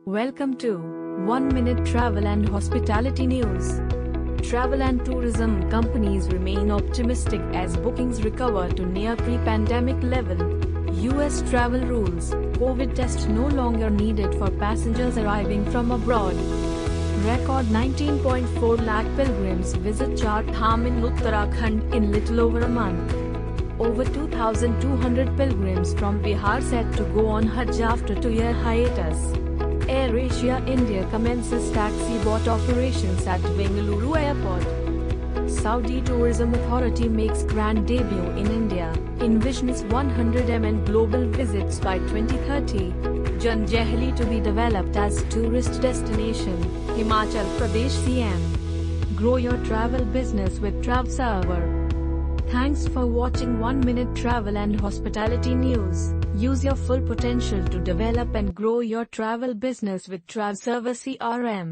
Welcome to 1 Minute Travel and Hospitality News. Travel and tourism companies remain optimistic as bookings recover to near pre-pandemic level. US travel rules: COVID test no longer needed for passengers arriving from abroad. Record 19.4 lakh pilgrims visit Char Dham in Uttarakhand in little over a month. Over 2,200 pilgrims from Bihar set to go on Hajj after 2-year hiatus. AirAsia India commences taxi bot operations at Bengaluru Airport. Saudi Tourism Authority makes grand debut in India, envisions 100 million global visits by 2030. Janjehli to be developed as tourist destination, Himachal Pradesh CM. Grow your travel business with TravServer. Thanks for watching 1 Minute Travel and Hospitality News. Use your full potential to develop and grow your travel business with TravServer CRM.